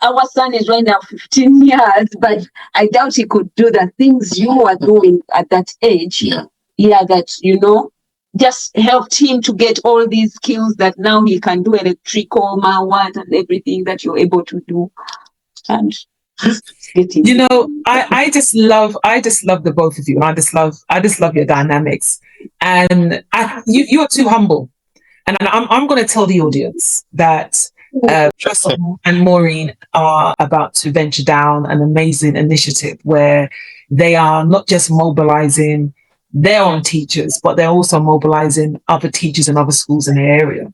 our son is right now 15 years, but I doubt he could do the things you were doing at that age. That, just helped him to get all these skills that now he can do electrical, what and everything that you're able to do. And I just love the both of you, and I just love your dynamics. And you are too humble, and I'm going to tell the audience that Tristan and Maureen are about to venture down an amazing initiative where they are not just mobilizing their own teachers, but they're also mobilizing other teachers and other schools in the area.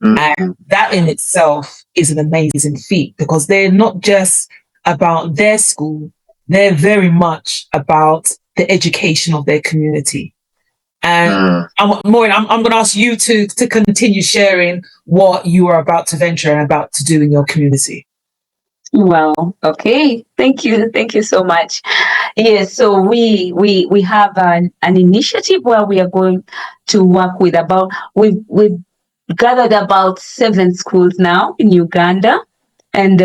And that in itself is an amazing feat, because they're not just about their school, they're very much about the education of their community. And Maureen, I'm going to ask you to continue sharing what you are about to venture and about to do in your community. Well, okay. Thank you so much. Yes, so we have an initiative where we are going to work with we've gathered about 7 schools now in Uganda, and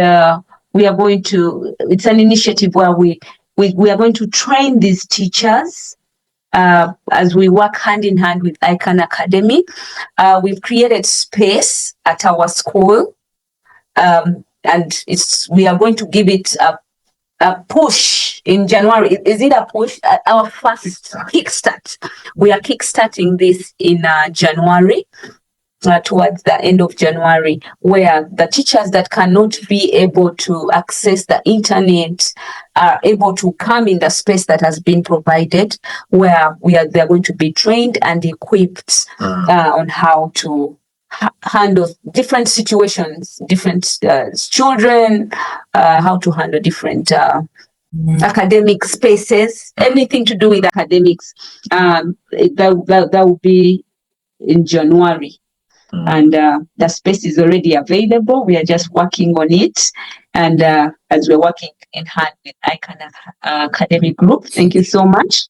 we are going to, it's an initiative where we are going to train these teachers as we work hand in hand with IKAN Academy. We've created space at our school, and we are going to give it a push in January. Is it a push? Our first kickstart. We are kickstarting this in January. Towards the end of January, where the teachers that cannot be able to access the internet are able to come in the space that has been provided, where they're going to be trained and equipped on how to handle different situations, different children, how to handle different academic spaces, anything to do with academics. That will be in January. And the space is already available. We are just working on it. And as we're working in hand with IKAN Academy Group, thank you so much.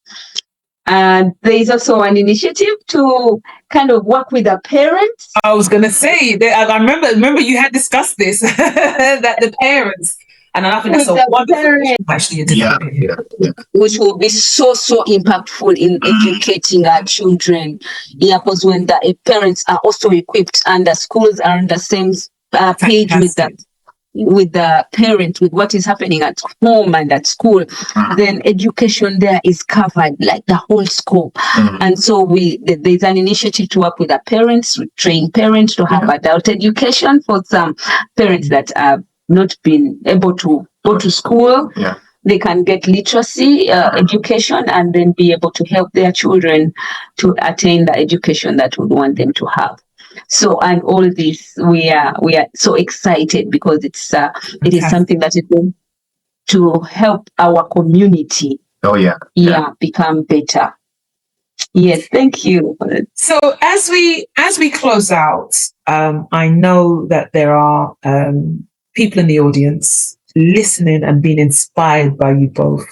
And there is also an initiative to kind of work with the parents. I was going to say, that I remember you had discussed this, that the parents, and I think that's a wonderful, actually, which will be so impactful in educating our children. Yeah, because when the parents are also equipped and the schools are on the same page with the parent, with what is happening at home and at school, then education there is covered, like the whole scope. And so there's an initiative to work with the parents, to train parents to have adult education for some parents that are not been able to go to school. They can get literacy education and then be able to help their children to attain the education that we want them to have. So, and all this, we are so excited because it is something that is going to help our community. Become better. Yes, thank you. So as we close out, I know that there are people in the audience listening and being inspired by you both.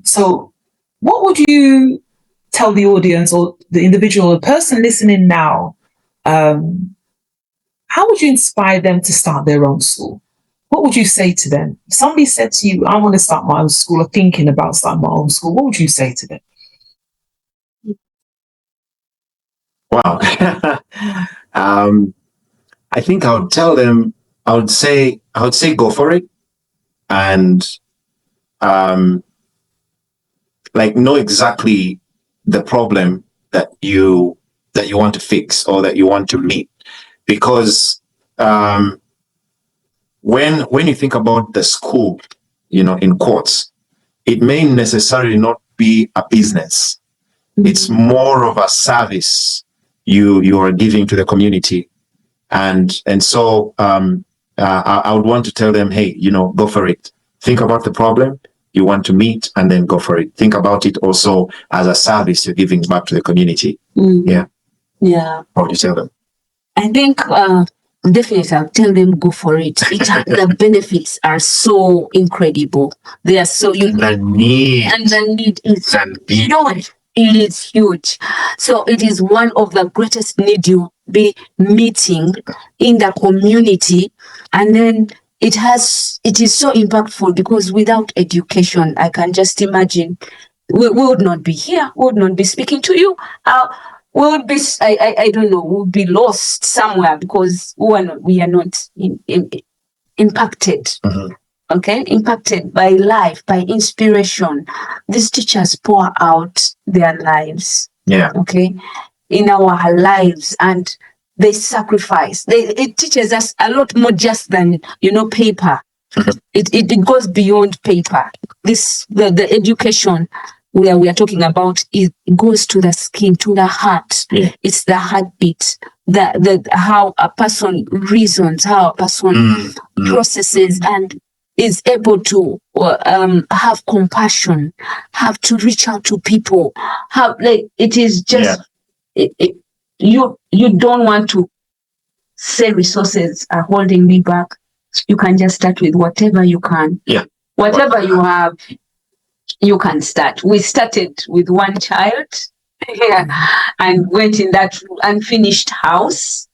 So what would you tell the audience or the individual, the person listening now, how would you inspire them to start their own school? What would you say to them? If somebody said to you, I want to start my own school, or thinking about starting my own school, what would you say to them? Wow. I think I would tell them, I would say go for it, and know exactly the problem that you want to fix or that you want to meet, because when you think about the school, in quotes, it may necessarily not be a business. It's more of a service you are giving to the community. And so I would want to tell them, hey, go for it. Think about the problem you want to meet and then go for it. Think about it also as a service you're giving back to the community. Yeah. How would you tell them? I think definitely I'll tell them go for it. The benefits are so incredible. They are so The need is huge. It is huge. So it is one of the greatest need you be meeting in the community. And then it is so impactful because without education, I can just imagine we would not be here. We would not be speaking to you. We would be, I don't know, we would be lost somewhere because we are not impacted. Okay, impacted by life, by inspiration. These teachers pour out their lives. Yeah. Okay, in our lives, and they sacrifice. It teaches us a lot more just than paper. It goes beyond paper. The education where we are talking about, it goes to the skin, to the heart. Yeah. It's the heartbeat. The how a person reasons, how a person processes and is able to have compassion, have to reach out to people, it is just you don't want to say resources are holding me back. You can just start with whatever you can. Yeah. Whatever you have, you can start. We started with one child and went in that unfinished house.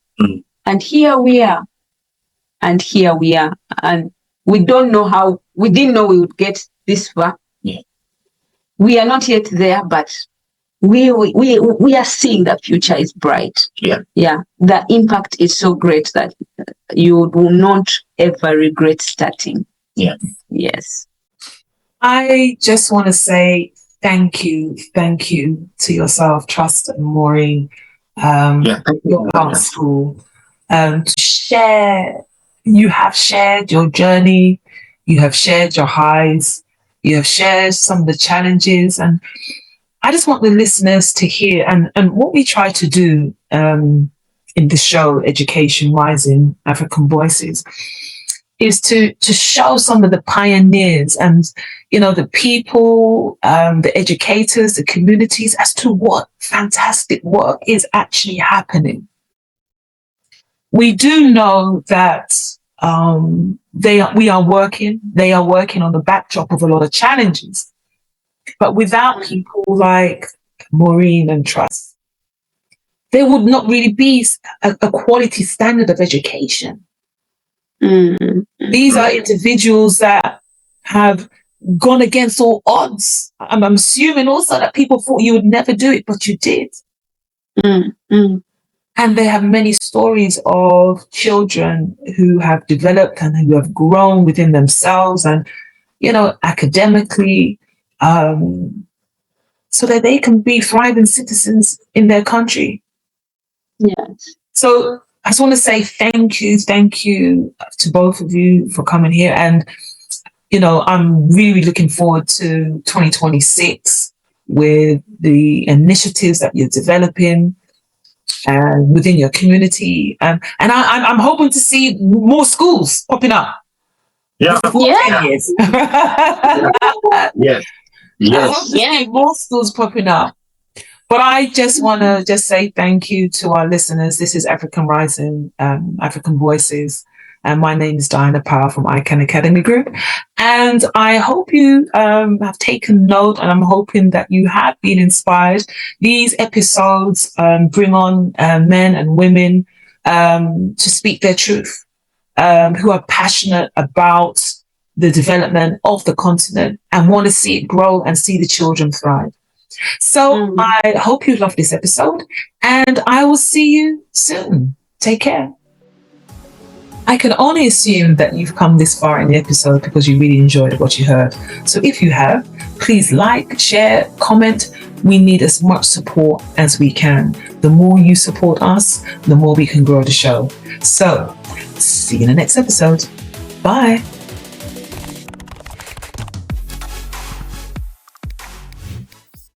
And here we are. And we don't know how, we didn't know we would get this far. Yeah. We are not yet there, but we are seeing the future is bright. Yeah. Yeah. The impact is so great that you will not ever regret starting. Yeah. Yes. I just want to say thank you to yourself, Trust and Maureen, your council, to share. You have shared your journey, you have shared your highs, you have shared some of the challenges, and I just want the listeners to hear, and what we try to do in the show, Education Rising African Voices, is to show some of the pioneers and, the people, the educators, the communities, as to what fantastic work is actually happening. We do know that they are working on the backdrop of a lot of challenges, but without people like Maureen and Trust, there would not really be a quality standard of education. These are individuals that have gone against all odds. I'm assuming also that people thought you would never do it, but you did. And they have many stories of children who have developed and who have grown within themselves and, academically, so that they can be thriving citizens in their country. Yes. So I just want to say thank you to both of you for coming here. And, I'm really looking forward to 2026 with the initiatives that you're developing within your community. And I'm hoping to see more schools popping up. Yeah. Yes. Yes. I hope to see more schools popping up. But I just want to say thank you to our listeners. This is African Rising, African Voices. And my name is Diana Powell from IKAN Academy Group. And I hope you have taken note, and I'm hoping that you have been inspired. These episodes bring on men and women to speak their truth, who are passionate about the development of the continent and want to see it grow and see the children thrive. So I hope you love this episode, and I will see you soon. Take care. I can only assume that you've come this far in the episode because you really enjoyed what you heard. So if you have, please like, share, comment. We need as much support as we can. The more you support us, the more we can grow the show. So see you in the next episode. Bye.